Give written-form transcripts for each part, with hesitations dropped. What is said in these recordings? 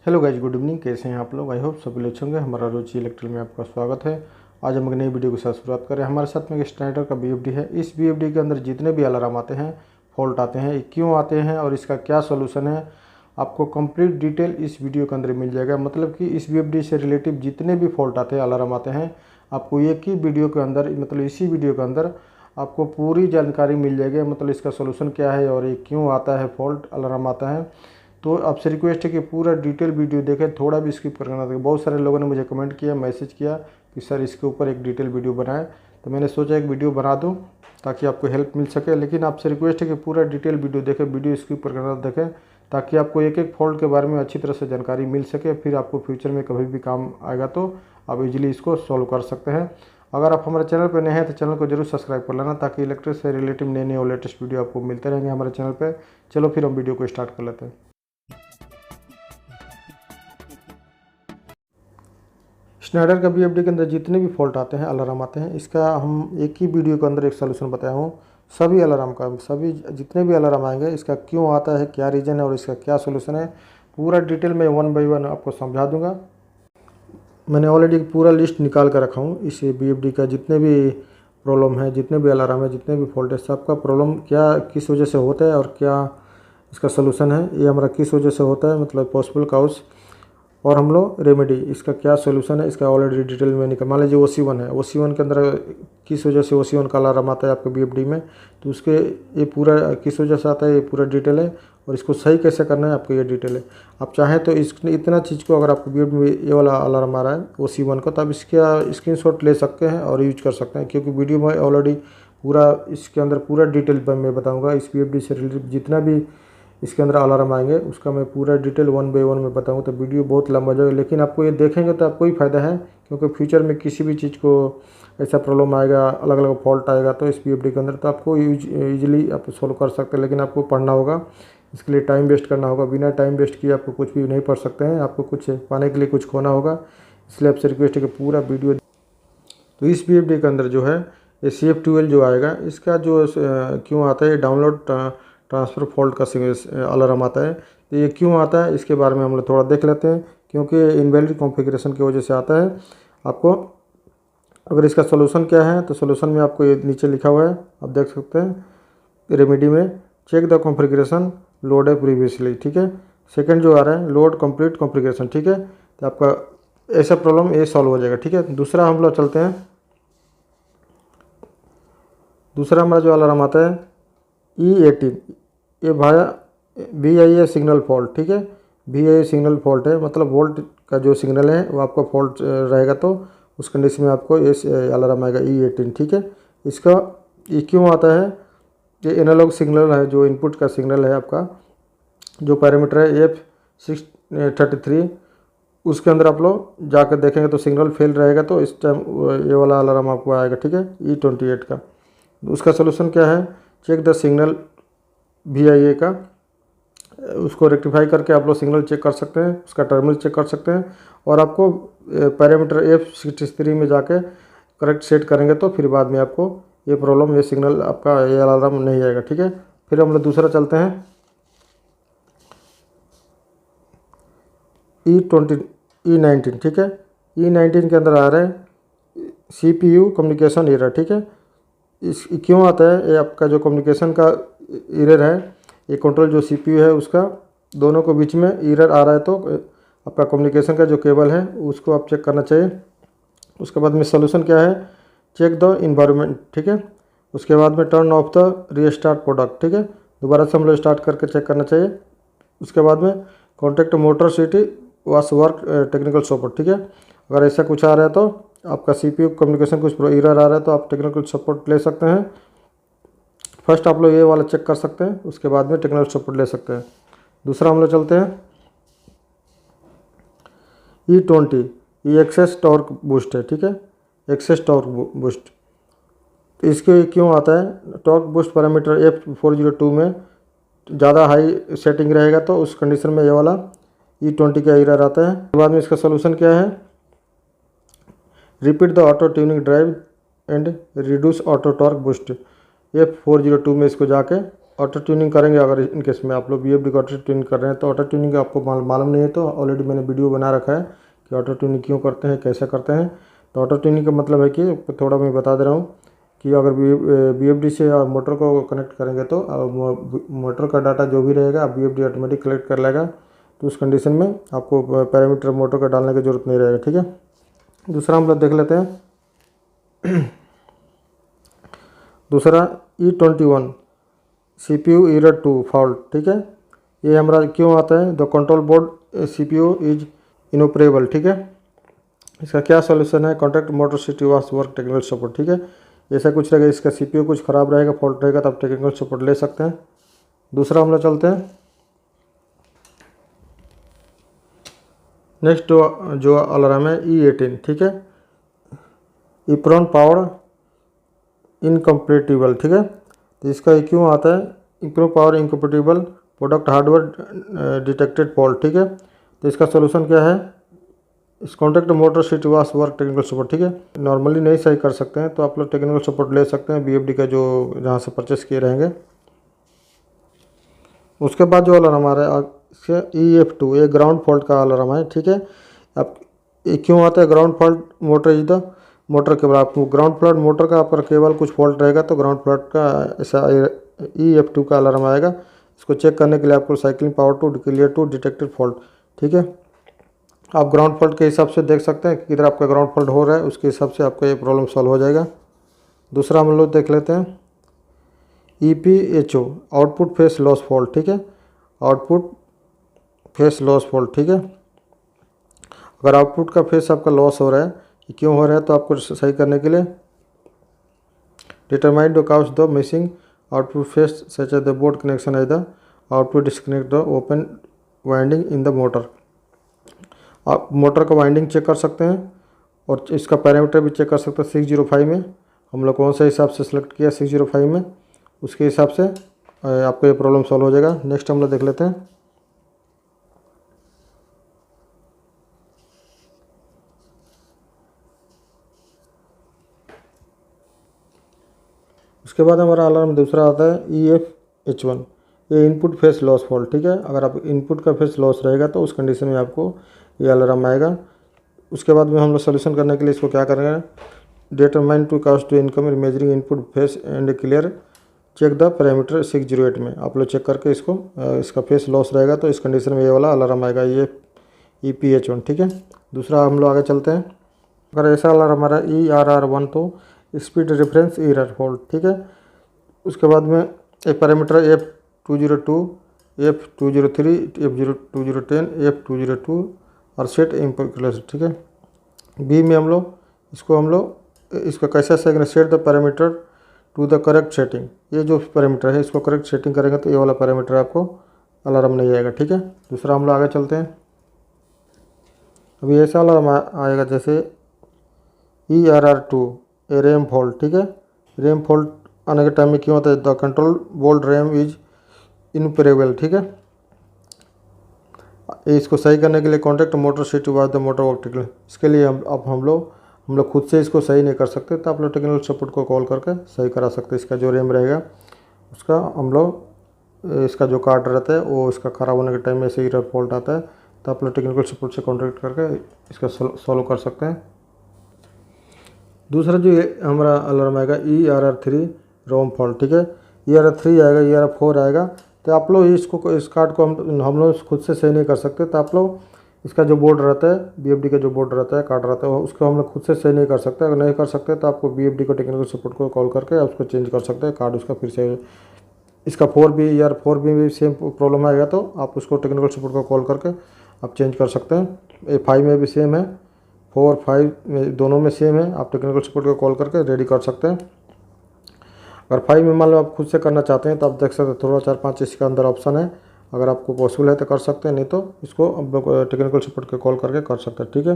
Hello guys, good evening. कैसे हैं आप लोग? आई होप सभी लोग अच्छे होंगे। हमारा रुचि इलेक्ट्रिकल में आपका स्वागत है। आज हम एक नई वीडियो के साथ शुरुआत करें। हमारे साथ में एक स्नाइडर का बीएफडी है। इस बीएफडी के अंदर जितने भी अलार्म आते हैं, फॉल्ट आते हैं, ये क्यों आते हैं और इसका क्या सोल्यूशन है, आपको कंप्लीट डिटेल इस वीडियो के अंदर मिल जाएगा। मतलब कि इस बीएफडी से रिलेटिव जितने भी फॉल्ट आते हैं, अलार्म आते हैं, आपको एक ही वीडियो के अंदर, मतलब इसी वीडियो के अंदर आपको पूरी जानकारी मिल जाएगी। मतलब इसका सोल्यूशन क्या है और ये क्यों आता है, फॉल्ट अलार्म आता है। तो आपसे रिक्वेस्ट है कि पूरा डिटेल वीडियो देखें, थोड़ा भी स्किप करना था। बहुत सारे लोगों ने मुझे कमेंट किया, मैसेज किया कि सर इसके ऊपर एक डिटेल वीडियो बनाएं, तो मैंने सोचा एक वीडियो बना दूं ताकि आपको हेल्प मिल सके। लेकिन आपसे रिक्वेस्ट है कि पूरा डिटेल वीडियो देखें, वीडियो स्किप करना देखें, ताकि आपको एक एक फॉल्ट के बारे में अच्छी तरह से जानकारी मिल सके। फिर आपको फ्यूचर में कभी भी काम आएगा तो आप इजीली इसको सॉल्व कर सकते हैं। अगर आप हमारे चैनल पर नए हैं तो चैनल को जरूर सब्सक्राइब कर लेना, ताकि इलेक्ट्रिक से रिलेटिव नए नए और लेटेस्ट वीडियो आपको मिलते रहेंगे हमारे चैनल पर। चलो फिर हम वीडियो को स्टार्ट कर लेते हैं। स्नाइडर का बीएफडी के अंदर जितने भी फॉल्ट आते हैं, अलार्म आते हैं, इसका हम एक ही वीडियो के अंदर एक सोल्यूशन बताया हूँ। सभी अलार्म का, सभी जितने भी अलार्म आएंगे, इसका क्यों आता है, क्या रीज़न है और इसका क्या सोल्यूशन है, पूरा डिटेल में 1 बाय 1 आपको समझा दूंगा। मैंने ऑलरेडी पूरा लिस्ट निकाल कर रखा हूँ। इस बीएफडी का जितने भी प्रॉब्लम है, जितने भी अलार्म है, जितने भी फॉल्ट है, सबका प्रॉब्लम क्या, किस वजह से होता है और क्या इसका सोल्यूशन है, ये हमारा किस वजह से होता है, मतलब पॉसिबल काउस, और हम लोग रेमेडी, इसका क्या सोल्यूशन है, इसका ऑलरेडी डिटेल में निकल। मान लीजिए OC1 है, OC1 के अंदर किस वजह से OC1 का अलार्म आता है आपके बीएफडी में, तो उसके ये पूरा किस वजह से आता है, ये पूरा डिटेल है। और इसको सही कैसे करना है, आपको ये डिटेल है। आप चाहें तो इतना चीज़ को, अगर आपको बीएफडी में ये वाला अलार्म आ रहा है OC1 का, तो आप इसका स्क्रीनशॉट ले सकते हैं और यूज कर सकते हैं, क्योंकि वीडियो में ऑलरेडी पूरा इसके अंदर पूरा डिटेल मैं बताऊँगा। इस बीएफडी से रिलेटेड जितना भी इसके अंदर अलार्म आएंगे, उसका मैं पूरा डिटेल 1 बाय 1 में बताऊँ, तो वीडियो बहुत लंबा हो जाएगा। लेकिन आपको ये देखेंगे तो आपको ही फ़ायदा है, क्योंकि फ्यूचर में किसी भी चीज़ को ऐसा प्रॉब्लम आएगा, अलग अलग फॉल्ट आएगा, तो इस बीएफडी के अंदर तो आपको ईजिली आप सॉल्व कर सकते हैं। लेकिन आपको पढ़ना होगा, इसके लिए टाइम वेस्ट करना होगा। बिना टाइम वेस्ट किए आपको कुछ भी नहीं पढ़ सकते हैं। आपको कुछ पाने के लिए कुछ खोना होगा, इसलिए आपसे रिक्वेस्ट है कि पूरा वीडियो। तो इस बीएफडी के अंदर जो है ये CF12 जो आएगा, इसका जो क्यों आता है, डाउनलोड ट्रांसफ़र फॉल्ट का अलार्म आता है। तो ये क्यों आता है, इसके बारे में हम लोग थोड़ा देख लेते हैं। क्योंकि इनवैलिड कॉन्फ़िगरेशन की वजह से आता है। आपको अगर इसका सोल्यूशन क्या है, तो सोल्यूशन में आपको ये नीचे लिखा हुआ है, आप देख सकते हैं रेमेडी में, चेक द कॉन्फ़िगरेशन लोड है प्रीवियसली, ठीक है। सेकंड जो आ रहा है, लोड कंप्लीट कॉन्फ़िगरेशन, ठीक है। तो आपका ऐसा प्रॉब्लम ये सॉल्व हो जाएगा, ठीक है। दूसरा हम लोग चलते हैं। दूसरा हमारा जो अलार्म आता है E18, ये भाया VIA सिग्नल फॉल्ट, ठीक है। VIA सिग्नल फॉल्ट है, मतलब वोल्ट का जो सिग्नल है वो आपका फॉल्ट रहेगा, तो उस कंडीशन में आपको ये अलार्म आएगा E18, ठीक है। इसका ये क्यों आता है, ये एनालॉग सिग्नल है, जो इनपुट का सिग्नल है आपका, जो पैरामीटर है F633, उसके अंदर आप लोग जाकर देखेंगे तो सिग्नल फेल रहेगा, तो इस टाइम ये वाला अलार्म आपको आएगा, ठीक है, E28 का। उसका सोल्यूशन क्या है, चेक द सिग्नल VIA का, उसको रेक्टिफाई करके आप लोग सिग्नल चेक कर सकते हैं, उसका टर्मिनल चेक कर सकते हैं, और आपको पैरामीटर F63 में जाके करेक्ट सेट करेंगे, तो फिर बाद में आपको ये प्रॉब्लम, ये सिग्नल आपका, ये अलार्म नहीं आएगा, ठीक है। फिर हम लोग दूसरा चलते हैं, E19, ठीक है। E19 के अंदर आ रहा है CPU कम्युनिकेशन एरर, ठीक है। इस क्यों आता है, ये आपका जो कम्युनिकेशन का एरर है, ये कंट्रोल जो CPU है उसका, दोनों को बीच में एरर आ रहा है, तो आपका कम्युनिकेशन का जो केबल है उसको आप चेक करना चाहिए। उसके बाद में सोल्यूशन क्या है, चेक द इन्वायरमेंट, ठीक है। उसके बाद में turn off the restart product, ठीक है। दोबारा से हम लोग स्टार्ट करके चेक करना चाहिए। उसके बाद में contact motor city was work technical support, ठीक है। अगर ऐसा कुछ आ रहा है तो आपका CPU कम्युनिकेशन कुछ एरर आ रहा है, तो आप टेक्निकल सपोर्ट ले सकते हैं। फर्स्ट आप लोग ये वाला चेक कर सकते हैं, उसके बाद में टेक्निकल सपोर्ट ले सकते हैं। दूसरा हम लोग चलते हैं E20, ये एक्सेस टॉर्क बूस्ट है, ठीक है, एक्सेस टॉर्क बूस्ट। इसके क्यों आता है, टॉर्क बूस्ट पैरामीटर F402 में ज़्यादा हाई सेटिंग रहेगा, तो उस कंडीशन में ये वाला E20 का एरर आता है। बाद में इसका सोल्यूशन क्या है, repeat the auto tuning drive and reduce auto torque boost, F402 में इसको जाके ऑटो ट्यूनिंग करेंगे, अगर इन केस में आप लोग BFD को ऑटो ट्यूनिंग कर रहे हैं तो ऑटो ट्यूनिंग आपको मालूम नहीं है तो ऑलरेडी मैंने वीडियो बना रखा है कि ऑटो ट्यूनिंग क्यों करते हैं, कैसे करते हैं। तो ऑटो ट्यूनिंग का मतलब है कि थोड़ा मैं बता दे रहा हूँ कि अगर BFD से मोटर को कनेक्ट करेंगे तो मोटर का डाटा जो भी रहेगा BFD ऑटोमेटिक कलेक्ट कर लेगा। तो उस कंडीशन में आपको पैरामीटर मोटर का डालने की ज़रूरत नहीं रहेगा, ठीक है। दूसरा हम लोग देख लेते हैं। दूसरा E21 CPU एरर 2 फॉल्ट, ठीक है। ये हमारा क्यों आता है, the control board CPU is इनऑपरेबल, ठीक है। इसका क्या सॉल्यूशन है, contact motor city was work technical support, ठीक है। ऐसा कुछ रहेगा, इसका CPU कुछ ख़राब रहेगा, फॉल्ट रहेगा तो आप टेक्निकल सपोर्ट ले सकते हैं। दूसरा हम लोग चलते हैं नेक्स्ट जो अलार्म है E18, ठीक है। इप्रोन पावर इनकम्पेटिबल, ठीक है। तो इसका क्यों आता है, इप्रो power incompatible product hardware detected fault, ठीक है। तो इसका सोल्यूशन क्या है, इस contact motor city was work technical support, ठीक है। नॉर्मली नहीं सही कर सकते हैं तो आप लोग टेक्निकल सपोर्ट ले सकते हैं BFD का जो जहाँ से परचेस किए रहेंगे। उसके बाद जो अलार्म आ रहा है इसका EF2, ये ग्राउंड फॉल्ट का अलार्म है, ठीक है। अब ये क्यों आता है, ground fault motor is the motor cable, आपको ग्राउंड फ्लड मोटर का आपका केबल कुछ फॉल्ट रहेगा तो ग्राउंड फ्लड का ऐसा EF2 का अलार्म आएगा। इसको चेक करने के लिए आपको cycling power to clear to detected fault, ठीक है। आप ग्राउंड फॉल्ट के हिसाब से देख सकते हैं कि किधर आपका ग्राउंड फॉल्ट हो रहा है, उसके हिसाब से आपका ये प्रॉब्लम सॉल्व हो जाएगा। दूसरा हम लोग देख लेते हैं EPHO output phase loss fault, ठीक है। आउटपुट फेस लॉस फॉल्ट, ठीक है। अगर आउटपुट का फेस आपका लॉस हो रहा है, क्यों हो रहा है, तो आपको सही करने के लिए determine the cause the missing output phase such as the board connection as the output disconnect the open winding in the motor. आप मोटर का वाइंडिंग चेक कर सकते हैं और इसका पैरामीटर भी चेक कर सकते हैं। 605 में हम लोग कौन सा हिसाब से सिलेक्ट किया 605 में, उसके हिसाब से आपको ये प्रॉब्लम सॉल्व हो जाएगा। नेक्स्ट हम लोग देख लेते हैं उसके बाद हमारा अलार्म दूसरा आता है EFH1, ये इनपुट फेस लॉस फॉल्ट, ठीक है। अगर आप इनपुट का फेस लॉस रहेगा तो उस कंडीशन में आपको ये अलार्म आएगा। उसके बाद में हम लोग सोल्यूशन करने के लिए इसको क्या करेंगे, determine to cast to income measuring input phase and clear check the parameter 608 में आप लोग चेक करके इसको इसका फेस लॉस रहेगा तो इस कंडीशन में ये वाला अलार्म आएगा, ये EPH1, ठीक है। दूसरा हम लोग आगे चलते हैं, अगर ऐसा अलार्म हमारा ERR1 तो स्पीड रेफरेंस एरर फॉल्ट, ठीक है। उसके बाद में एक parameter F202, F203, F2010, F202 और सेट इम्पल्स, ठीक है। बी में हम लोग इसको कैसे set set the parameter to the correct setting, ये जो पैरामीटर है इसको करेक्ट सेटिंग करेंगे तो ये वाला पैरामीटर आपको अलार्म नहीं आएगा, ठीक है। दूसरा हम लोग आगे चलते हैं, अभी ऐसा अलार्म आएगा जैसे ERR2 ए रैम फॉल्ट, ठीक है। रैम फॉल्ट आने के टाइम में क्यों होता है, the control board RAM is इनऑपरेबल, ठीक है। इसको सही करने के लिए कॉन्टैक्ट मोटर सिटी वास द मोटर वर्क टेक्निकल, इसके लिए अब हम लोग खुद से इसको सही नहीं कर सकते तो आप लोग टेक्निकल सपोर्ट को कॉल करके सही करा सकते हैं। इसका जो रैम रहेगा उसका हम लोग इसका जो कार्ड रहता है वो इसका ख़राब होने के टाइम में ऐसे एरर फॉल्ट आता है तो आप लोग टेक्निकल सपोर्ट से कॉन्टैक्ट करके इसका सॉल्व कर सकते हैं। दूसरा जो हमारा अलार्म आएगा ERR3 रोम फॉल्ट, ठीक है। ERR3 आएगा, ERR4 आएगा तो आप लोग इस कार्ड को हम लोग खुद से सही नहीं कर सकते तो आप लोग इसका जो बोर्ड रहता है BFD का जो बोर्ड रहता है कार्ड रहता है उसको हम लोग खुद से सही नहीं कर सकते। अगर नहीं कर सकते तो आपको BFD को टेक्निकल सपोर्ट को कॉल करके उसको चेंज कर सकते हैं कार्ड उसका फिर से। इसका 4B ERR4 भी सेम प्रॉब्लम आएगा तो आप उसको टेक्निकल सपोर्ट को कॉल करके आप चेंज कर सकते हैं। A5 में भी सेम है, 4, 5 में दोनों में सेम है, आप टेक्निकल सपोर्ट को कॉल करके रेडी कर सकते हैं। अगर 5 में मान लो आप खुद से करना चाहते हैं तो आप देख सकते हैं थोड़ा 4-5 इसके अंदर ऑप्शन है, अगर आपको पॉसिबल है तो कर सकते हैं, नहीं तो इसको अब टेक्निकल सपोर्ट के कॉल करके कर सकते हैं, ठीक है।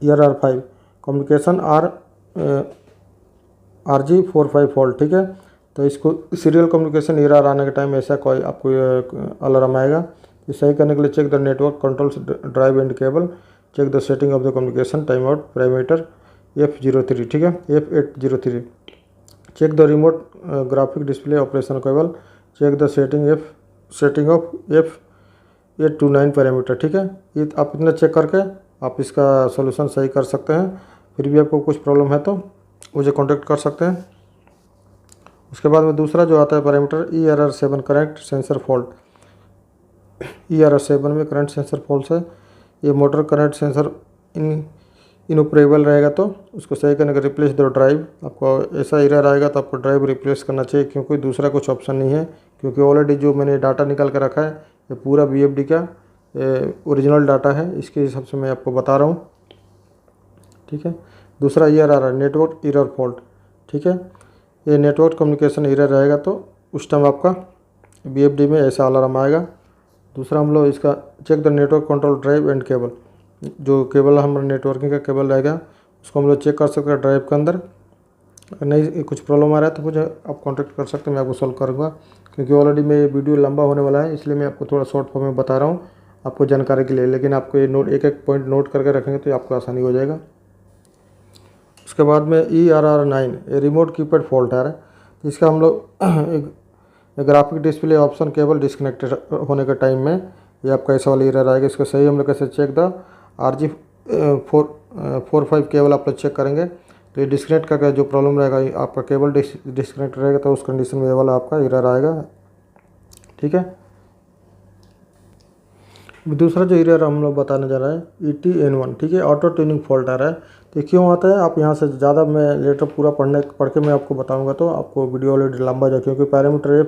ERR5 कम्युनिकेशन RG45 फॉल्ट, ठीक है। तो इसको सीरियल कम्युनिकेशन एरर आने के टाइम ऐसा कोई आपको अलार्म आएगा। इसे सही करने के लिए check the network controls drive and cable, check the setting of the communication time out parameter F03, ठीक है। F803 check the remote graphic display operation cable, check the setting of F829 parameter, ठीक है। ये आप इतना check करके आप इसका सोल्यूशन सही कर सकते हैं। फिर भी आपको कुछ प्रॉब्लम है तो मुझे कांटेक्ट कर सकते हैं। उसके बाद में दूसरा जो आता है parameter ERR7 current sensor fault. ERR7 में करंट सेंसर फॉल्ट है। ये मोटर करंट सेंसर इनऑपरेबल रहेगा तो उसको सही करने का रिप्लेस द ड्राइव। आपको ऐसा एरर आएगा तो आपको ड्राइव रिप्लेस करना चाहिए, क्योंकि दूसरा कुछ ऑप्शन नहीं है। क्योंकि ऑलरेडी जो मैंने डाटा निकाल कर रखा है ये पूरा VFD का ओरिजिनल डाटा है, इसके हिसाब से मैं आपको बता रहा हूँ, ठीक है। दूसरा ERR नेटवर्क एरर फॉल्ट, ठीक है। ये नेटवर्क कम्युनिकेशन एरर रहेगा तो उस टाइम आपका VFD में ऐसा अलार्म आएगा। दूसरा हम लोग इसका check the network control drive and cable. जो केबल हमारा नेटवर्किंग का केबल रहेगा उसको हम लोग चेक कर सकते हैं ड्राइव के अंदर। नहीं कुछ प्रॉब्लम आ रहा है तो मुझे आप कांटेक्ट कर सकते हैं, मैं आपको सॉल्व करूँगा। क्योंकि ऑलरेडी मैं वीडियो लंबा होने वाला है, इसलिए मैं आपको थोड़ा शॉर्ट फॉर्म में बता रहा हूँ आपको जानकारी के लिए। लेकिन आपको ये नोट एक एक पॉइंट नोट करके रखेंगे तो आपको आसानी हो जाएगा। उसके बाद में ERR9 ये रिमोट कीपैड फॉल्ट है। इसका हम लोग एक graphic display option cable disconnected होने के टाइम में ये आपका ऐसा वाला एरर आएगा। इसको सही हम लोग कैसे चेक द RG45 केबल आप लोग चेक करेंगे तो ये डिस्कनेक्ट का जो प्रॉब्लम रहेगा, आपका केबल डिस्कनेक्ट रहेगा तो उस कंडीशन में ये वाला आपका एरर आएगा, ठीक है। दूसरा जो एरर हम लोग बताने जा रहा है ETN1, ठीक है, ऑटो ट्यूनिंग फॉल्ट आ रहा है। तो क्यों आता है आप यहाँ से ज़्यादा मैं लेटर पूरा पढ़ के मैं आपको बताऊँगा तो आपको वीडियो ऑलरेडी लंबा जाए। क्योंकि parameter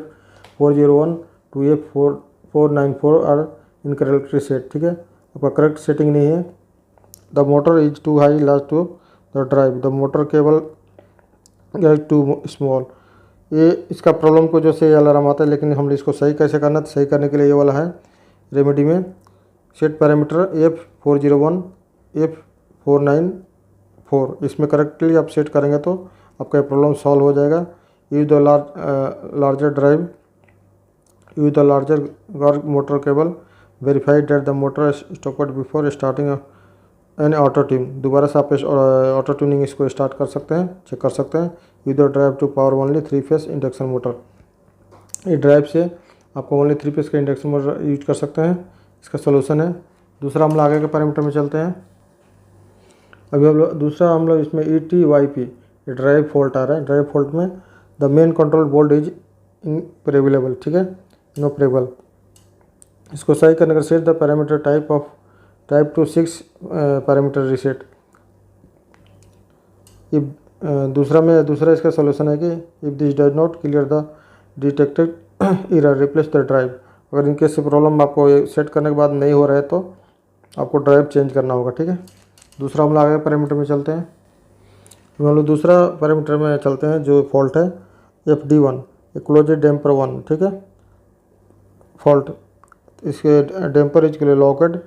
F401 to F494 are incorrectly set, ठीक है, आपका करेक्ट सेटिंग नहीं है। The motor is too high last to the drive, the motor cable too small. ये इसका प्रॉब्लम को जो से अलार्म आता है, लेकिन हम इसको सही कैसे करना है, सही करने के लिए ये वाला है रेमेडी में सेट पैरामीटर F401 F494। इसमें करेक्टली आप सेट करेंगे तो आपका प्रॉब्लम सॉल्व हो जाएगा। Use the larger drive, use the larger motor cable, verified that the motor stopped before starting N auto tune. दोबारा से आप ऑटो ट्यूनिंग इसको स्टार्ट कर सकते हैं, चेक कर सकते हैं। Use the drive to power only 3 phase induction motor. ये ड्राइव से आपको ओनली 3 फेस का इंडक्शन मोटर यूज कर सकते हैं, इसका सोल्यूशन है। दूसरा हम लोग आगे के पैरामीटर में चलते हैं। अभी हम लोग दूसरा हम लोग इसमें ETYP ये ड्राइव फॉल्ट आ रहा है। ड्राइव फॉल्ट में the main control board is इनऑपरेबल, ठीक है, इनऑपरेबल। इसको सही करने का set the parameter type two 6 parameter reset. दूसरा इसका सोल्यूशन है कि if this does not clear the detected error replace the drive. अगर इनके से प्रॉब्लम आपको सेट करने के बाद नहीं हो रहा है तो आपको ड्राइव चेंज करना होगा, ठीक है। दूसरा हम लोग आगे पैरामीटर में चलते हैं। हम लोग दूसरा पैरामीटर में चलते हैं जो फॉल्ट है FD1 क्लोजेड डैम्पर 1, ठीक है, फॉल्ट। इसके damper is locked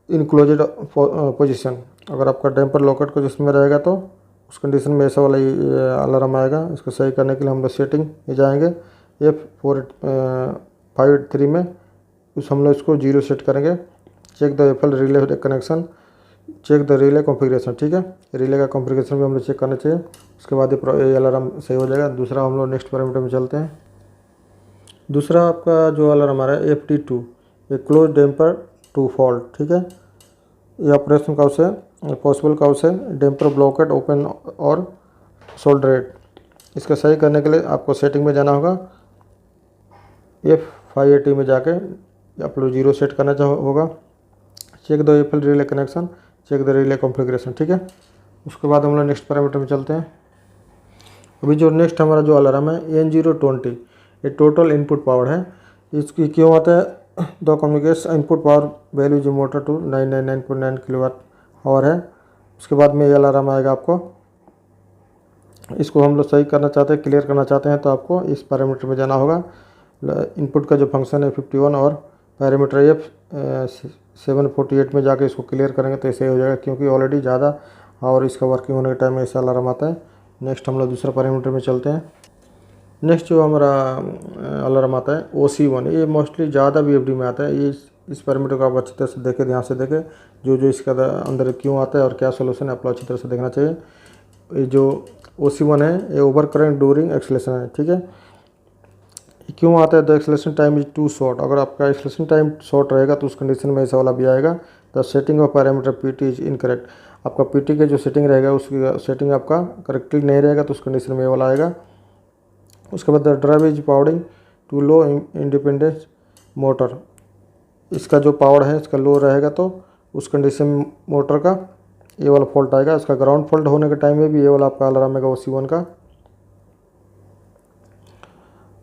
in closed position. अगर आपका डैम्पर लॉकेट को जिसमें रहेगा तो उस कंडीशन में ऐसा वाला अलार्म आएगा। इसको सही करने के लिए हम लोग सेटिंग में जाएंगे F453 में हम लोग इसको 0 सेट करेंगे। Check the FL relay connection, check the relay configuration, ठीक है, रिले का कॉन्फ़िगरेशन भी हम लोग चेक करना चाहिए। उसके बाद ये अलार्म सही हो जाएगा। दूसरा हम लोग नेक्स्ट पैरामीटर में चलते हैं। दूसरा आपका जो अलार्म आ रहा है FD2 ये क्लोज डैम्पर टू फॉल्ट, ठीक है। ये ऑपरेशन काउस है, पॉसिबल काउस है, डैम्पर ब्लॉकेट ओपन और सोल्डरेट। इसका सही करने के लिए आपको सेटिंग में जाना होगा। F580 में जाके आप लोग 0 सेट करना होगा। Check the FL relay connection, check the relay configuration, ठीक है। उसके बाद हम लोग नेक्स्ट पैरामीटर में चलते हैं। अभी जो नेक्स्ट हमारा जो अलार्म है N020 ये टोटल इनपुट पावर है। इसकी क्यों आता है the communication input power value जो मोटर टू 999.9 किलोवाट आवर है। उसके बाद में ये अलार्म आएगा आपको। इसको हम लोग सही करना चाहते हैं, क्लियर करना चाहते हैं तो आपको इस पैरामीटर में जाना होगा। इनपुट का जो फंक्शन है 51 और पैरामीटर F748 में जाके इसको क्लियर करेंगे तो ऐसे ही हो जाएगा। क्योंकि ऑलरेडी ज़्यादा और इसका वर्किंग होने के टाइम में ऐसा अलार्म आता है। नेक्स्ट हम लोग दूसरा पैरामीटर में चलते हैं। नेक्स्ट जो हमारा अलार्म आता है OC1 ये मोस्टली ज़्यादा VFD में आता है। ये इस पैरामीटर को आप अच्छी तरह से देखें, ध्यान से देखें जो इसका अंदर क्यों आता है और क्या सोल्यूशन है आपको अच्छी तरह से देखना चाहिए। ये जो OC1 है ये ओवर करंट ड्यूरिंग एक्सेलेरेशन है, ठीक है। क्यों आता है the acceleration time is too short. अगर आपका एक्सेलेरेशन टाइम शॉर्ट रहेगा तो उस कंडीशन में ऐसा वाला भी आएगा, the setting of parameter P T is incorrect. आपका पी टी का जो सेटिंग रहेगा उसकी सेटिंग आपका करेक्टली नहीं रहेगा तो उस कंडीशन में ये वाला आएगा। उसके बाद the drive is powering too low independence motor. इसका जो पावर है इसका लो रहेगा तो उस कंडीशन मोटर का ये वाला फॉल्ट आएगा। इसका ग्राउंड फॉल्ट होने के टाइम में भी ये वाला आपका अलार्म आएगा OC1 का।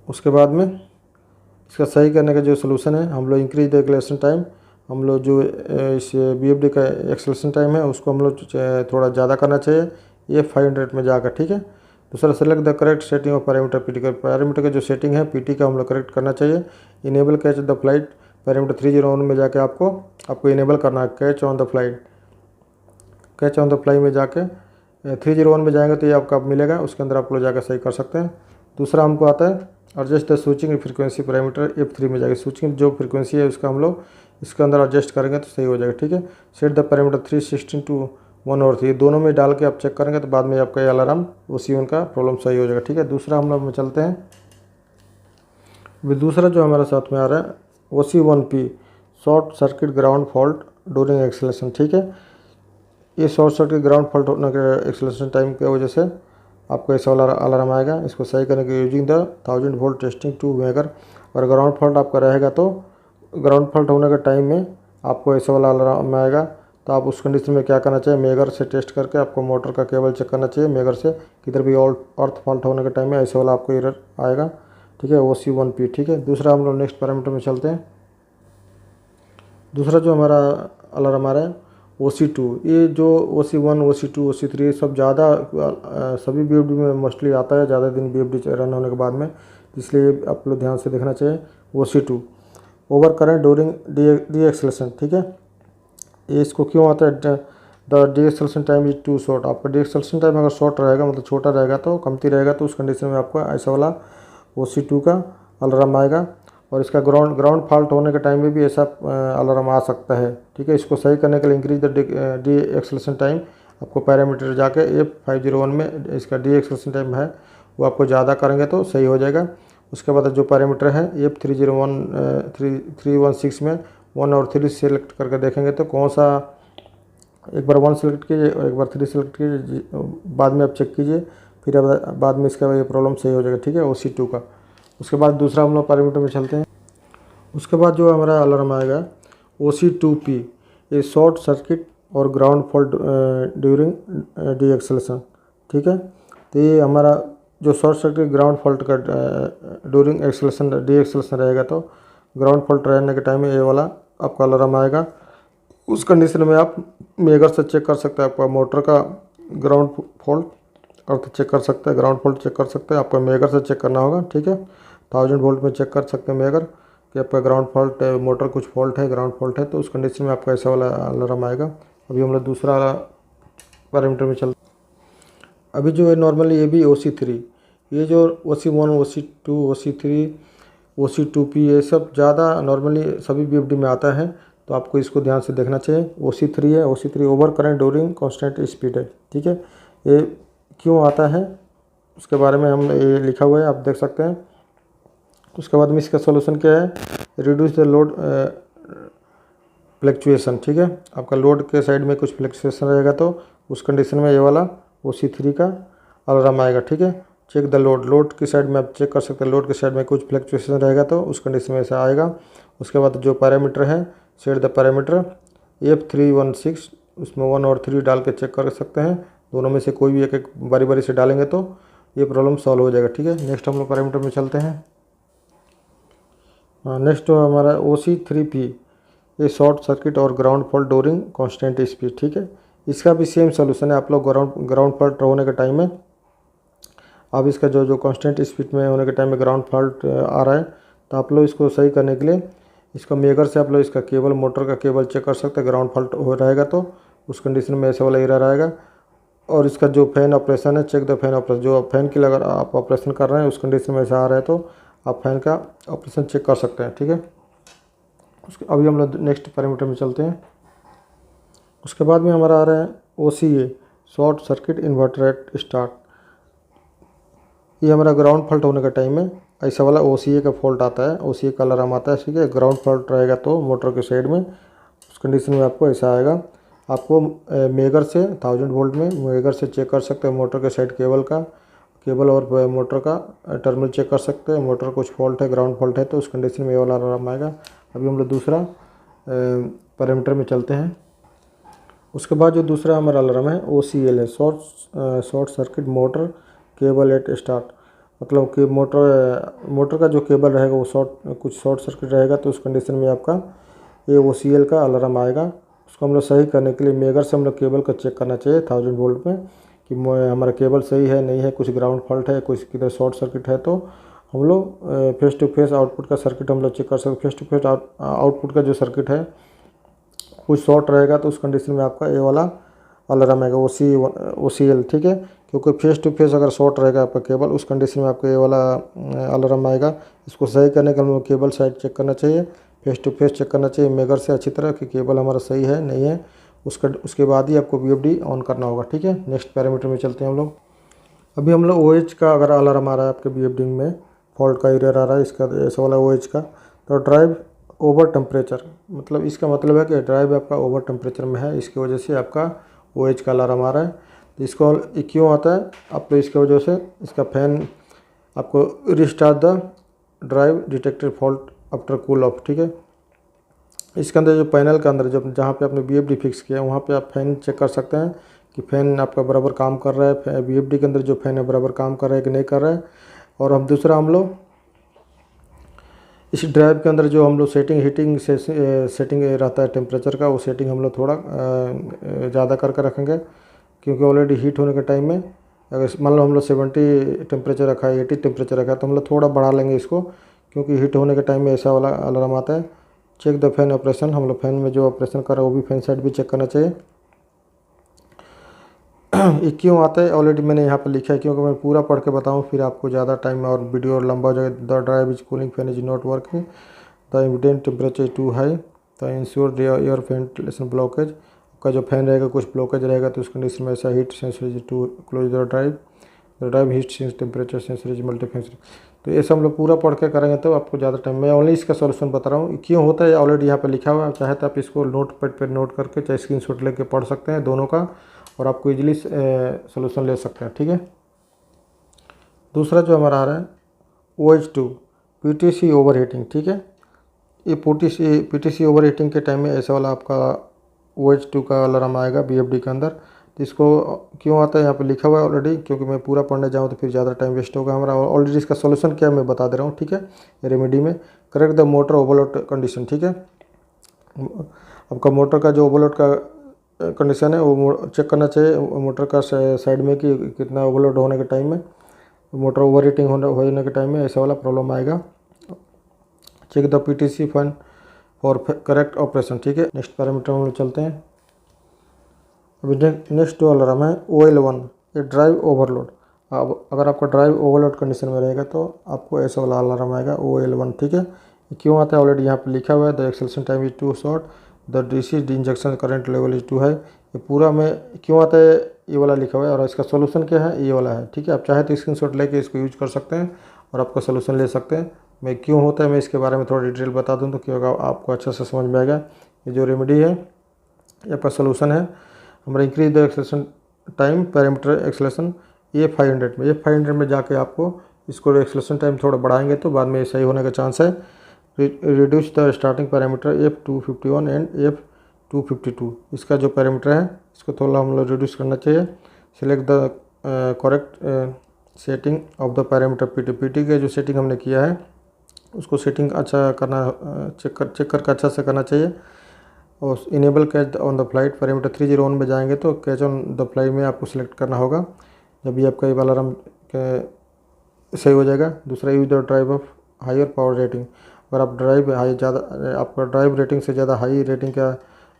उसके बाद में इसका सही करने का जो सोल्यूशन है, हम लोग इंक्रीज द एक्सेलेरेशन टाइम, हम लोग जो इस BFD का एक्सेलेरेशन टाइम है उसको हम लोग थोड़ा ज़्यादा करना चाहिए, ये 500 में जाकर, ठीक है। दूसरा select the correct setting of parameter PT का, पैरामीटर का जो सेटिंग है PT का हम लोग करेक्ट करना चाहिए। Enable catch the flight parameter 301 में जाके आपको इनेबल करना है catch on the flight. Catch on the fly में जाके 301 में जाएंगे तो ये आपका मिलेगा, उसके अंदर आप लोग जाकर सही कर सकते हैं। दूसरा हमको आता है adjust the switching frequency parameter F3 में जाके स्विचिंग जो फ्रीक्वेंसी है उसका हम लोग इसके अंदर एडजस्ट करेंगे तो सही हो जाएगा, ठीक है। सेट द पैरामीटर 316 to 1 और 3 दोनों में डाल के आप चेक करेंगे तो बाद में आपका ये अलार्म OC1 का प्रॉब्लम सही हो जाएगा, ठीक है। दूसरा हम लोग में चलते हैं। अभी दूसरा जो हमारे साथ में आ रहा है OC1P short circuit ground fault during acceleration, ठीक है। ये शॉर्ट सर्किट ग्राउंड फॉल्ट होने के एक्सेलेरेशन टाइम की वजह से आपको ऐसा वाला अलार्म आएगा। इसको सही करने के using the 1000 volt testing to megger. और ग्राउंड फॉल्ट आपका रहेगा तो ग्राउंड फॉल्ट होने के टाइम में आपको ऐसा वाला अलार्म आएगा। तो आप उस कंडीशन में क्या करना चाहिए, मेगर से टेस्ट करके आपको मोटर का केबल चेक करना चाहिए मेगर से, किधर भी अर्थ फॉल्ट होने के टाइम में ऐसा वाला आपको एरर आएगा, ठीक है। OC1P, ठीक है। दूसरा हम लोग नेक्स्ट पैरामीटर में चलते हैं। दूसरा जो हमारा अलार्म आ रहा है OC2, ये जो OC1 OC2 OC3 सब ज़्यादा सभी BFD में मोस्टली आता है ज़्यादा दिन BFD रन होने के बाद में, इसलिए आप लोग ध्यान से देखना चाहिए। OC2 over current during deceleration, ठीक है। ये इसको क्यों आता है, the deceleration time is too short. आपका डी एक्सेलेरेशन टाइम अगर शॉर्ट रहेगा मतलब छोटा रहेगा तो कमती रहेगा तो उस कंडीशन में आपको ऐसा वाला OC2 का अलार्म आएगा। और इसका ग्राउंड फॉल्ट होने के टाइम में भी ऐसा अलार्म आ सकता है, ठीक है। इसको सही करने के लिए increase the deceleration time आपको पैरामीटर जाके F501 में इसका डी एक्सेलेरेशन टाइम है वो आपको ज़्यादा करेंगे तो सही हो जाएगा। उसके बाद जो पैरामीटर है F316 में 1 और 3 सेलेक्ट करके देखेंगे तो कौन सा, एक बार 1 सेलेक्ट कीजिए एक बार 3 सेलेक्ट कीजिए, बाद में आप चेक कीजिए, फिर बाद में इसका ये प्रॉब्लम सही हो जाएगा, ठीक है, OC2 का। उसके बाद दूसरा हम लोग पैरामीटर में चलते हैं। उसके बाद जो हमारा अलार्म आएगा OC2P, ये शॉर्ट सर्किट और ground fault during deceleration, ठीक है। तो ये हमारा जो शॉर्ट सर्किट ग्राउंड फॉल्ट का ड्यूरिंग एक्सेलेरेशन डी एक्सेलेरेशन रहेगा तो ग्राउंड फॉल्ट रहने के टाइम में ये वाला आपका अलार्म आएगा। उस कंडीशन में आप मेगर से चेक कर सकते हैं आपका मोटर का ग्राउंड फॉल्ट अर्थ चेक कर सकते हैं, ग्राउंड फॉल्ट चेक कर सकते हैं, आपका मेगर से चेक करना होगा, ठीक है। 1000 वोल्ट में चेक कर सकते हैं मेगर कि आपका ग्राउंड फॉल्ट मोटर कुछ फॉल्ट है ग्राउंड फॉल्ट है तो उस कंडीशन में आपका ऐसा वाला अलार्म आएगा। अभी हम लोग दूसरा पैरामीटर में चलते हैं। अभी जो है नॉर्मली ये भी OC3, ये जो OC1 OC2 OC3 OC2P ये सब ज़्यादा नॉर्मली सभी BFD में आता है तो आपको इसको ध्यान से देखना चाहिए। OC3 है, OC3 over current during constant speed है, ठीक है। ये क्यों आता है उसके बारे में हम ये लिखा हुआ है, आप देख सकते हैं। उसके बाद में इसका सोल्यूशन क्या है, रिड्यूस द लोड फ्लक्चुएशन, ठीक है। आपका लोड के साइड में कुछ फ्लक्चुएशन रहेगा तो उस कंडीशन में ये वाला OC3 का अलार्म आएगा, ठीक है। चेक द लोड की साइड में आप चेक कर सकते हैं, लोड के साइड में कुछ फ्लक्चुएशन रहेगा तो उस कंडीशन में ऐसा आएगा। उसके बाद जो पैरामीटर है सेट द पैरामीटर F316, उसमें 1 और 3 डाल के चेक कर सकते हैं, दोनों में से कोई भी एक बारी बारी से डालेंगे तो ये प्रॉब्लम सॉल्व हो जाएगा, ठीक है। नेक्स्ट हम लोग पैरामीटर में चलते हैं। नेक्स्ट हमारा OC3P, ये शॉर्ट सर्किट और ground fault during constant speed, ठीक है। इसका भी सेम सोल्यूशन है। आप लोग ग्राउंड फॉल्ट होने के टाइम में अब इसका जो कांस्टेंट स्पीड में होने के टाइम में ग्राउंड फॉल्ट आ रहा है तो आप लोग इसको सही करने के लिए इसका मेगर से आप लोग इसका केबल मोटर का केबल चेक कर सकते हैं। ग्राउंड फॉल्ट हो रहेगा तो उस कंडीशन में ऐसे वाला एरर आएगा। और इसका जो फैन ऑपरेशन है, चेक द फैन ऑपरेशन, जो फैन की अगर आप ऑपरेशन कर रहे हैं उस कंडीशन में ऐसा आ रहा है तो आप फैन का ऑपरेशन चेक कर सकते हैं, ठीक है। उसके अभी हम लोग नेक्स्ट पैरामीटर में चलते हैं। उसके बाद में हमारा आ रहा है OCA, short circuit inverter at start. ये हमारा ग्राउंड फॉल्ट होने का टाइम में ऐसा वाला OCA का फॉल्ट आता है, OCA का अलार्म आता है, ठीक है। ग्राउंड फॉल्ट रहेगा तो मोटर के साइड में, उस कंडीशन में आपको ऐसा आएगा। आपको मेगर से 1000 वोल्ट में मेगर से चेक कर सकते हैं मोटर के साइड केबल और मोटर का टर्मिनल चेक कर सकते हैं। मोटर कुछ फॉल्ट है, ग्राउंड फॉल्ट है, तो उस कंडीशन में ये वाला अलार्म आएगा। अभी हम लोग दूसरा पैरामीटर में चलते हैं। उसके बाद जो दूसरा हमारा अलार्म है OCL है, short circuit motor cable at start. मतलब कि मोटर का जो केबल रहेगा वो कुछ शॉर्ट सर्किट रहेगा, तो उस कंडीशन में आपका ये OCL का अलार्म आएगा। उसको हम लोग सही करने के लिए मेगर से हम लोग केबल को चेक करना चाहिए 1000 वोल्ट में कि हमारा केबल सही है नहीं है, कुछ ग्राउंड फॉल्ट है, कुछ किधर शॉर्ट सर्किट है, तो हम लोग फेस टू फेस आउटपुट का सर्किट हम लोग चेक कर सकते हैं। फेस टू फेस आउटपुट का जो सर्किट है कुछ शॉर्ट रहेगा, तो उस कंडीशन में आपका ये वाला अलार्म आएगा OCL, ठीक है। क्योंकि फेस टू फेस अगर शॉर्ट रहेगा आपका केबल, उस कंडीशन में आपका ये वाला अलार्म आएगा। इसको सही करने के लिए केबल साइड चेक करना चाहिए, फेस टू फेस चेक करना चाहिए मेगर से अच्छी तरह कि केबल हमारा सही है नहीं है। उसके बाद ही आपको VFD ऑन करना होगा, ठीक है। नेक्स्ट पैरामीटर में चलते हैं हम लोग। अभी हम लोग OH का अगर अलार्म आ रहा है आपके VFD में, फॉल्ट का एरर आ रहा है इसका, ऐसा वाला OH का, तो ड्राइव ओवर टेम्परेचर, मतलब इसका मतलब है कि ड्राइव आपका ओवर टेम्परेचर में है, इसकी वजह से आपका OH का अलार्म आ रहा है। तो इसको क्यों आता है आपको, इसकी वजह से इसका फैन आपको restart the drive detected fault after cool off, ठीक है। इसके अंदर जो पैनल के अंदर जहाँ पे आपने VFD फिक्स किया है वहाँ पे आप फैन चेक कर सकते हैं कि फ़ैन आपका बराबर काम कर रहा है, VFD के अंदर जो फ़ैन है बराबर काम कर रहा है कि नहीं कर रहा है। और हम दूसरा हम लोग इस ड्राइव के अंदर जो हम लोग सेटिंग रहता है टेम्परेचर का, वो सेटिंग हम लोग थोड़ा ज़्यादा करके रखेंगे, क्योंकि ऑलरेडी हीट होने के टाइम में अगर मान लो हम लोग 70 टेम्परेचर रखा है, 80 टेम्परेचर रखा है, तो हम लोग थोड़ा बढ़ा लेंगे इसको, क्योंकि हीट होने के टाइम में ऐसा वाला अलार्म आता है। चेक द फैन ऑपरेशन, हम लोग फैन में जो ऑपरेशन कर रहे हैं वो भी फैन साइड भी चेक करना चाहिए। ये क्यों आता है ऑलरेडी मैंने यहाँ पर लिखा है, क्योंकि मैं पूरा पढ़ के बताऊँ फिर आपको ज़्यादा टाइम और वीडियो लंबा हो जाएगा। The drive is cooling fan is not working, the ambient temperature is too high, the ensure air ventilation blockage. आपका जो फैन रहेगा कुछ ब्लॉकेज रहेगा, तो उस कंडीशन में ऐसा heat sensor is too close the drive heat sense temperature sensor is multifunction. तो ये सब हम लोग पूरा पढ़ के करेंगे तो आपको ज़्यादा टाइम, मैं ओनली इसका सॉल्यूशन बता रहा हूँ क्यों होता है। ऑलरेडी यहाँ पे लिखा हुआ है, चाहे तो आप इसको नोट पैड पर नोट करके चाहे स्क्रीनशॉट लेके पढ़ सकते हैं दोनों का, और आपको इजीली सॉल्यूशन ले सकते हैं, ठीक है। दूसरा जो हमारा आ रहा है OH2 PTC ओवर हीटिंग, ठीक है। ये PTC ओवर हीटिंग के टाइम में ऐसा वाला आपका OH2 का अलार्म आएगा VFD के अंदर। तो इसको क्यों आता है यहाँ पे लिखा हुआ है ऑलरेडी, क्योंकि मैं पूरा पढ़ने जाऊँ तो फिर ज़्यादा टाइम वेस्ट होगा हमारा। ऑलरेडी इसका सॉल्यूशन क्या मैं बता दे रहा हूँ, ठीक है। रेमेडी में correct the motor overload condition, ठीक है। आपका मोटर का जो ओवरलोड का कंडीशन है वो चेक करना चाहिए मोटर का साइड में कि कितना ओवरलोड होने के टाइम में, मोटर ओवर हीटिंग होने के टाइम में ऐसा वाला प्रॉब्लम आएगा। Check the PTC fan for correct operation, ठीक है। नेक्स्ट पैरामीटर हम लोग चलते हैं। अभी नेक्स्ट जो अलार्म है OL1, ये ड्राइव ओवरलोड। अब अगर आपका ड्राइव ओवरलोड कंडीशन में रहेगा तो आपको ऐसा वाला अलार्म आएगा OL1, ठीक है। ये क्यों आता है ऑलरेडी यहाँ पे लिखा हुआ है, the acceleration time is too short, the DC injection current level is too high. ये पूरा में क्यों आता है ये वाला लिखा हुआ है, और इसका सोल्यूशन क्या है ये वाला है, ठीक है। आप चाहे तो स्क्रीनशॉट लेके इसको यूज कर सकते हैं और आपका सोल्यूशन ले सकते हैं। मैं क्यों होता है मैं इसके बारे में थोड़ा डिटेल बता दूं तो क्योंकि आपको अच्छा से समझ में आएगा। ये जो रेमेडी है ये आपका सोल्यूशन है हमारा increase the acceleration time parameter acceleration ये 500 में, ये 500 में जाके आपको इसको एक्सेलेरेशन टाइम थोड़ा बढ़ाएंगे तो बाद में सही होने का चांस है। Reduce the starting parameter F251 and F252, इसका जो पैरामीटर है इसको थोड़ा हम लोग रिड्यूस करना चाहिए। Select the correct setting of the parameter PT के जो सेटिंग हमने किया है उसको सेटिंग अच्छा करना, चेक करके अच्छा से करना चाहिए। और enable catch on the flight parameter 301 में जाएंगे तो कैच ऑन द फ्लाई में आपको सिलेक्ट करना होगा, जब भी आपका ये अलार्म सही हो जाएगा। दूसरा use the drive of higher power rating, अगर आप आपका ड्राइव रेटिंग से ज़्यादा हाई रेटिंग का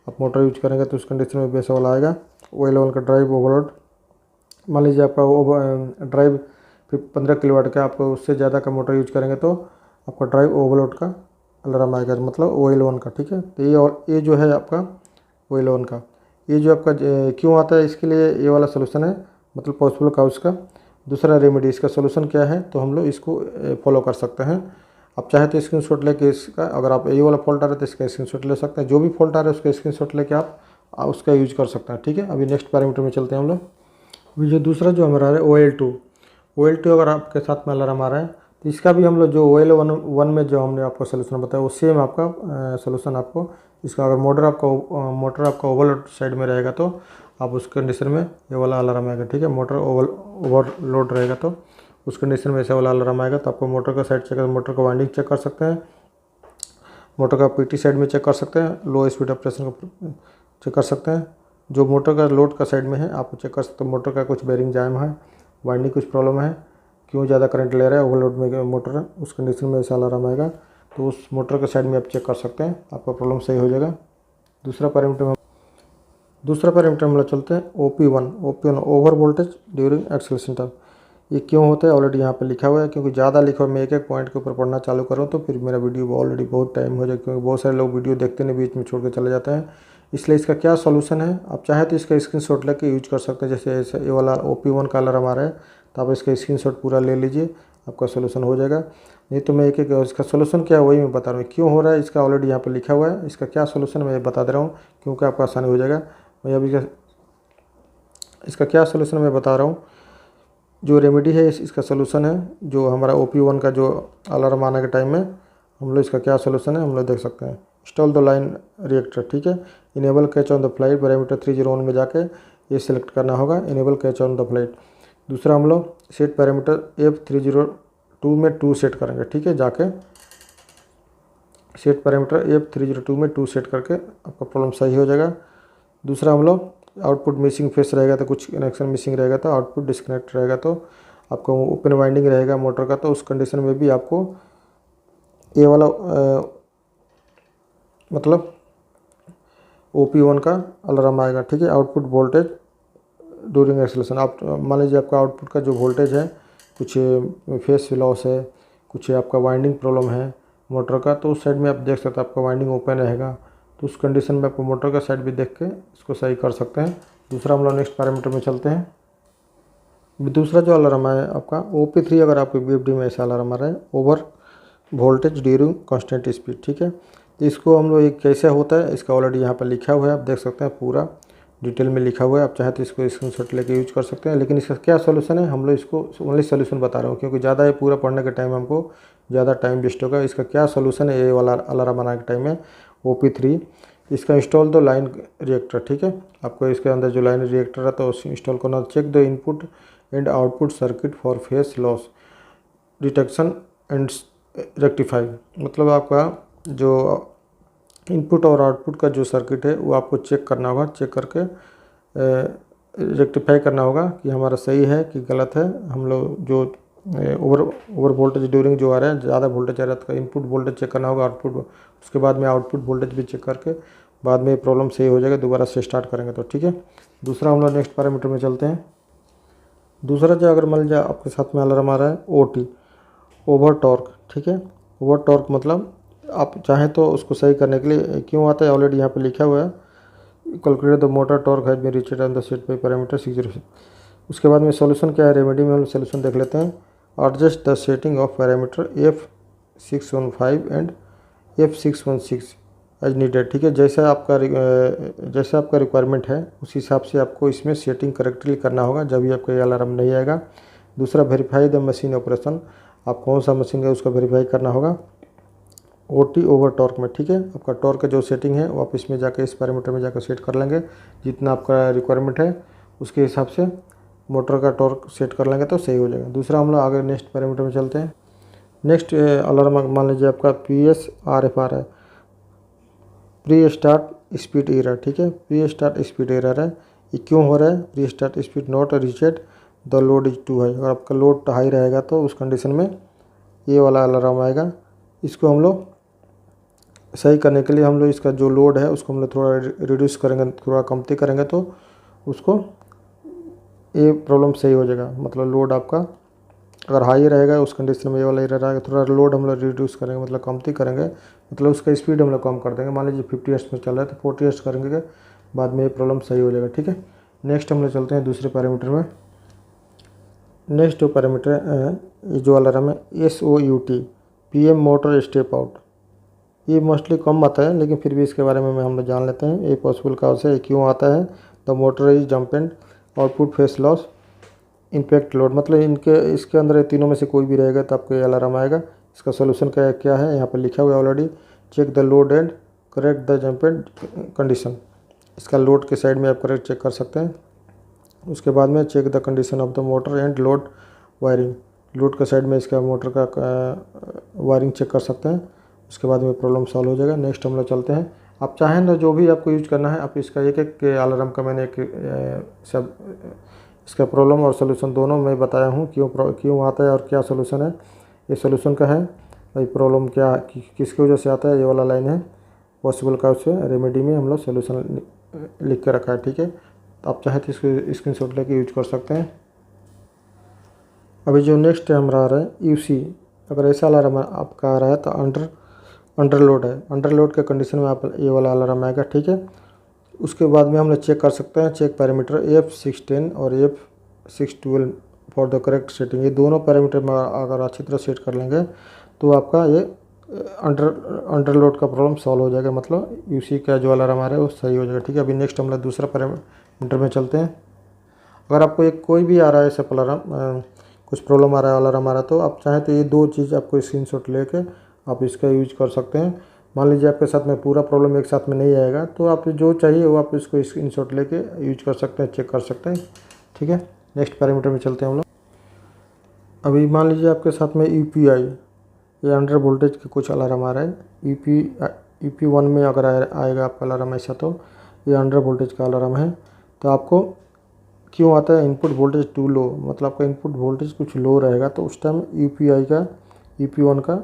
आप मोटर यूज करेंगे तो उस कंडीशन में बेस वाला आएगा। OL1 का ड्राइव ओवरलोड, मान लीजिए आपका ड्राइव 15 किलोवाट का, आपको उससे ज़्यादा का मोटर यूज करेंगे तो आपका ड्राइव ओवरलोड का अलार्म आएगा, मतलब OL1 का, ठीक है। तो ये जो है आपका OL1 का, ये जो आपका क्यों आता है इसके लिए ये वाला सोल्यूशन है, मतलब पॉसिबल का उसका दूसरा रेमेडी, इसका सोल्यूशन क्या है, तो हम लोग इसको फॉलो कर सकते हैं। आप चाहे तो स्क्रीनशॉट लेके इसका, अगर आप ये वाला फॉल्ट आ रहा है तो इसका स्क्रीनशॉट ले सकते हैं। जो भी फॉल्ट आ रहा है उसका स्क्रीनशॉट लेके आप उसका यूज कर सकते हैं। ठीक है, अभी नेक्स्ट पैरामीटर में चलते हैं हम लोग। अभी जो दूसरा जो हमारा है OL2 अगर आपके साथ में अलार्म आ रहा है तो इसका भी हम लोग जो OL1 में जो हमने आपको सोल्यूशन बताया वो सेम आपका सोल्यूशन आपको इसका, अगर मोटर आपका ओवरलोड साइड में रहेगा तो आप उस कंडीशन में ये वाला अलार्म आएगा। ठीक है, मोटर ओवरलोड रहेगा तो उस कंडीशन में ऐसा वाला अलार्म आएगा। तो आपको मोटर का साइड चेक, मोटर का वाइंडिंग चेक कर सकते हैं, मोटर का PT साइड में चेक कर सकते हैं, लो स्पीड ऑपरेशन को चेक कर सकते हैं। जो मोटर का लोड का साइड में है आप चेक कर सकते हो, मोटर का कुछ बेरिंग जाम है, वाइंडिंग कुछ प्रॉब्लम है, क्यों ज़्यादा करंट ले रहा है, ओवरलोड में मोटर है, उस कंडीशन में ऐसा अलार्म आएगा। तो उस मोटर के साइड में आप चेक कर सकते हैं, आपका प्रॉब्लम सही हो जाएगा। दूसरा पैरामीटर हम लोग चलते हैं OP1 over voltage during acceleration time. ये क्यों होता है ऑलरेडी यहाँ पे लिखा हुआ है, क्योंकि ज़्यादा लिखा हुआ, मैं एक एक पॉइंट के ऊपर पढ़ना चालू करूँ तो फिर मेरा वीडियो ऑलरेडी बहुत टाइम हो जाए, क्योंकि बहुत सारे लोग वीडियो देखते नहीं, बीच में छोड़ के चले जाते हैं। इसलिए इसका क्या सॉल्यूशन है, आप चाहे तो इसका स्क्रीनशॉट लेके यूज कर सकते हैं। जैसे ये वाला OP1 का अलार्म आ रहा है तो आप इसका स्क्रीनशॉट पूरा ले लीजिए, आपका सोल्यूशन हो जाएगा। नहीं तो मैं एक एक इसका सोल्यूशन क्या है वही मैं बता रहा हूँ, क्यों हो रहा है इसका ऑलरेडी यहाँ पर लिखा हुआ है, इसका क्या सोल्यूशन मैं बता दे रहा हूँ क्योंकि आपको आसानी हो जाएगा। मैं अभी इसका क्या सोल्यूशन मैं बता रहा हूँ, जो रेमेडी है इसका सोल्यूशन है, जो हमारा OP1 का जो अलार्म आने के टाइम में हम लोग इसका क्या सोल्यूशन है हम लोग देख सकते हैं। Install the line reactor. ठीक है, enable catch on the flight, parameter 301 में जाके ये सिलेक्ट करना होगा, enable catch on the flight. दूसरा हम लोग सेट पैरामीटर F302 में 2 सेट करेंगे। ठीक है, जाके सेट पैरामीटर F302 में 2 सेट करके आपका प्रॉब्लम सही हो जाएगा। दूसरा हम लोग आउटपुट मिसिंग फेस रहेगा तो कुछ कनेक्शन मिसिंग रहेगा तो आउटपुट डिस्कनेक्ट रहेगा तो आपको ओपन वाइंडिंग रहेगा मोटर का, तो उस कंडीशन में भी आपको ये वाला मतलब OP1 का अलार्म आएगा। ठीक है, आउटपुट वोल्टेज ड्यूरिंग एक्सेलरेशन। आप मान लीजिए आपका आउटपुट का जो वोल्टेज है कुछ फेस लॉस है, कुछ आपका वाइंडिंग प्रॉब्लम है मोटर का, तो उस साइड में आप देख सकते हैं आपका वाइंडिंग ओपन रहेगा, तो उस कंडीशन में आपको मोटर का साइड भी देख के इसको सही कर सकते हैं। दूसरा हम लोग नेक्स्ट पैरामीटर में चलते हैं। दूसरा जो अलार्म है आपका OP3, अगर आपको BFD में ऐसा अलार्म आ रहा है, over voltage during constant speed. ठीक है, तो इसको हम लोग एक कैसे होता है इसका ऑलरेडी यहाँ पर लिखा हुआ है, आप देख सकते हैं पूरा डिटेल में लिखा हुआ है। आप चाहे तो इसको स्क्रीनशॉट लेके यूज कर सकते हैं, लेकिन इसका क्या सोल्यूशन है हम लोग इसको ओनली सोल्यूशन बता रहा हूँ, क्योंकि ज़्यादा ये पूरा पढ़ने के टाइम हमको ज़्यादा टाइम वेस्ट होगा। इसका क्या सोल्यूशन है ये वाला अलार्म आने के टाइम में OP3, इसका इंस्टॉल दो लाइन रिएक्टर। ठीक है, आपको इसके अंदर जो लाइन रिएक्टर है तो उसे इंस्टॉल करना। Check the input and output circuit for phase loss detection and rectify. मतलब आपका जो इनपुट और आउटपुट का जो सर्किट है वो आपको चेक करना होगा, चेक करके रेक्टिफाई करना होगा कि हमारा सही है कि गलत है। हम लोग जो ओवर वोल्टेज ड्यूरिंग जो आ रहा है, ज़्यादा वोल्टेज आ रहा है तो इनपुट वोल्टेज चेक करना होगा, आउटपुट, उसके बाद में आउटपुट वोल्टेज भी चेक करके बाद में प्रॉब्लम सही हो जाएगा, दोबारा से स्टार्ट करेंगे तो। ठीक है, दूसरा हम लोग नेक्स्ट पैरामीटर में चलते हैं। दूसरा जो अगर मान लीजिए आपके साथ में अलार्म आ रहा है OT, ओवर टॉर्क। ठीक है, ओवर टॉर्क मतलब आप चाहें तो उसको सही करने के लिए क्यों आता है ऑलरेडी यहाँ पे लिखा हुआ है, calculate the motor torque has been reached on the set by parameter 606। उसके बाद में सॉल्यूशन क्या है, रेमेडी में हम सॉल्यूशन देख लेते हैं। Adjust the setting of parameter F615 and F616 as needed. ठीक है, जैसा आपका रिक्वायरमेंट है उस हिसाब से आपको इसमें सेटिंग करेक्टली करना होगा, जब भी आपका ये अलार्म नहीं आएगा। दूसरा वेरीफाई द मशीन ऑपरेशन, आप कौन सा मशीन है उसका वेरीफाई करना होगा OT ओवर टॉर्क में। ठीक है, आपका टॉर्क का जो सेटिंग है वो आप इसमें जाकर इस पैरामीटर में जाकर सेट कर लेंगे, जितना आपका रिक्वायरमेंट है उसके हिसाब से मोटर का टॉर्क सेट कर लेंगे तो सही हो जाएगा। दूसरा हम लोग आगे नेक्स्ट पैरामीटर में चलते हैं। नेक्स्ट अलार्म मान लीजिए आपका PSRF है, प्री स्टार्ट स्पीड एरर। ठीक है, प्री स्टार्ट स्पीड एरर है, ये क्यों हो रहा है, pre start speed not reached the load is too high. अगर आपका लोड हाई रहेगा तो उस कंडीशन में ये वाला अलार्म आएगा। इसको हम लोग सही करने के लिए हम लोग इसका जो लोड है उसको हम लोग थोड़ा रिड्यूस करेंगे, थोड़ा कमती करेंगे तो उसको ये प्रॉब्लम सही हो जाएगा। मतलब लोड आपका अगर हाई रहेगा उस कंडीशन में ये वाला एरर आएगा, थोड़ा लोड हम लोग रिड्यूस करेंगे, मतलब कमती करेंगे, मतलब उसका स्पीड हम लोग कम कर देंगे। मान लीजिए 50 हर्ट्ज में चल रहा है तो 40 हर्ट्ज करेंगे, बाद में ये प्रॉब्लम सही हो जाएगा। ठीक है, नेक्स्ट हम लोग चलते हैं दूसरे पैरामीटर में। नेक्स्ट जो पैरामीटर है, ये जो अलार्म है SOUT PM motor step out, ये मोस्टली कम आता है, लेकिन फिर भी इसके बारे में हम लोग जान लेते हैं। ये पॉसिबल काज है, ये क्यों आता है। The motor is jammed, output phase loss, impact load, मतलब इसके अंदर तीनों में से कोई भी रहेगा तो आपको ये अलार्म आएगा। इसका सोल्यूशन क्या है, यहाँ पर लिखा हुआ है already. Check the load and correct the jammed condition. इसका लोड के साइड में आप करेक्ट चेक कर सकते हैं। उसके बाद में check the condition of the motor and load wiring, load के साइड में इसका मोटर का वायरिंग चेक कर सकते हैं। उसके बाद में प्रॉब्लम सॉल्व हो जाएगा। नेक्स्ट हम लोग चलते हैं। आप चाहें तो जो भी आपको यूज करना है, आप इसका एक एक अलार्म का मैंने सब इसका प्रॉब्लम और सोल्यूशन दोनों मैं बताया हूँ, क्यों आता है और क्या सोल्यूशन है। ये सोल्यूशन का है भाई, प्रॉब्लम क्या किसकी वजह से आता है, ये वाला लाइन है। पॉसिबल का उससे रेमेडी में हम लोग सोल्यूशन लिख के रखा है, ठीक है। तो आप चाहें तो इसको स्क्रीनशॉट लेके यूज कर सकते हैं। अभी जो नेक्स्ट है हमारा आ रहा है UC। अगर ऐसा अलार्म आपका आ रहा है तो अंडरलोड है। अंडरलोड के कंडीशन में आप ये वाला अलार्म आएगा, ठीक है। उसके बाद में हम लोग चेक कर सकते हैं, चेक पैरामीटर F610 और F612 for the correct setting. ये दोनों पैरामीटर में अगर अच्छी तरह सेट कर लेंगे तो आपका ये अंडरलोड का प्रॉब्लम सॉल्व हो जाएगा, मतलब UC का जो अलार्म आ रहा है वो सही हो जाएगा, ठीक है। अभी नेक्स्ट हम लोग दूसरा पैरामीटर में चलते हैं। अगर आपको कोई भी आ रहा है ऐसा अलार्म, कुछ प्रॉब्लम आ रहा है, अलार्म आ रहा है, तो आप चाहें तो ये दो चीज़ आपको स्क्रीनशॉट लेके आप इसका यूज कर सकते हैं। मान लीजिए आपके साथ में पूरा प्रॉब्लम एक साथ में नहीं आएगा तो आप जो चाहिए वो आप इसको स्क्रीनशॉट लेके यूज कर सकते हैं, चेक कर सकते हैं, ठीक है। नेक्स्ट पैरामीटर में चलते हैं हम लोग। अभी मान लीजिए आपके साथ में UPI, ये अंडर वोल्टेज के कुछ अलार्म आ रहा है। EP1 में अगर आएगा आपका अलार्म ऐसा, तो ये अंडर वोल्टेज का अलार्म है। तो आपको क्यों आता है, इनपुट वोल्टेज टू लो, मतलब आपका इनपुट वोल्टेज कुछ लो रहेगा तो उस टाइम UPI का EP1 का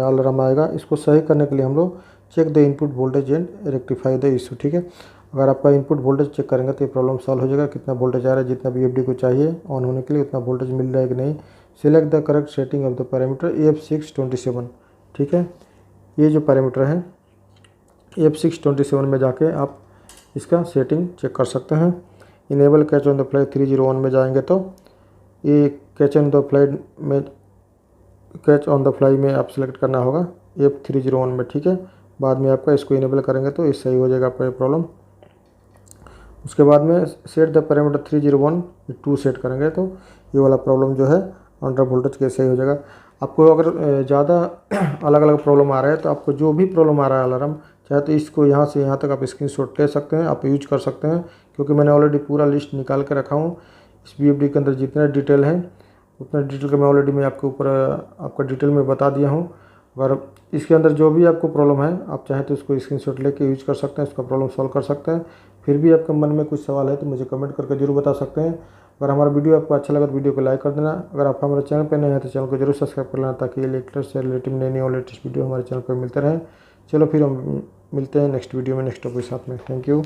अलार्म आएगा। इसको सही करने के लिए हम लोग check the input voltage and rectify the issue, ठीक है। अगर आपका इनपुट वोल्टेज चेक करेंगे तो ये प्रॉब्लम सॉल्व हो जाएगा। कितना वोल्टेज आ रहा है, जितना BFD को चाहिए ऑन होने के लिए उतना वोल्टेज मिल रहा है कि नहीं। Select the correct setting of the parameter F627, ठीक है। ये जो पैरामीटर है F627 में जाके आप इसका सेटिंग चेक कर सकते हैं। Enable catch on the fly 301 में जाएंगे तो ये कैच ऑन द फ्लाई में आप सेलेक्ट करना होगा F301 में, ठीक है। बाद में आपका इसको इनेबल करेंगे तो ये सही हो जाएगा आपका ये प्रॉब्लम। उसके बाद में सेट द पैरामीटर 301 2 सेट करेंगे तो ये वाला प्रॉब्लम जो है अंडर वोल्टेज के सही हो जाएगा। आपको अगर ज़्यादा अलग अलग प्रॉब्लम आ रहा है तो आपको जो भी प्रॉब्लम आ रहा है अलार्म, चाहे तो इसको यहाँ से यहाँ तक आप स्क्रीनशॉट ले सकते हैं, आप यूज कर सकते हैं, क्योंकि मैंने ऑलरेडी पूरा लिस्ट निकाल के रखा हूँ। इस BFD के अंदर जितना डिटेल है उतना डिटेल का मैं ऑलरेडी आपके ऊपर आपका डिटेल में बता दिया हूँ। अगर इसके अंदर जो भी आपको प्रॉब्लम है आप चाहें तो इसको स्क्रीनशॉट लेके यूज कर सकते हैं, इसका प्रॉब्लम सॉल्व कर सकते हैं। फिर भी आपके मन में कुछ सवाल है तो मुझे कमेंट करके जरूर बता सकते हैं। अगर हमारा वीडियो आपको अच्छा लगा तो वीडियो को लाइक कर देना। अगर आप हमारे चैनल पर नए हैं तो चैनल को जरूर सब्सक्राइब कर लेना, ताकि इलेक्ट्रिक से रिलेटिव नई और लेटेस्ट वीडियो हमारे चैनल पर मिलते रहें। चलो फिर हम मिलते हैं नेक्स्ट वीडियो में नेक्स्ट टॉपिक के साथ में। Thank you.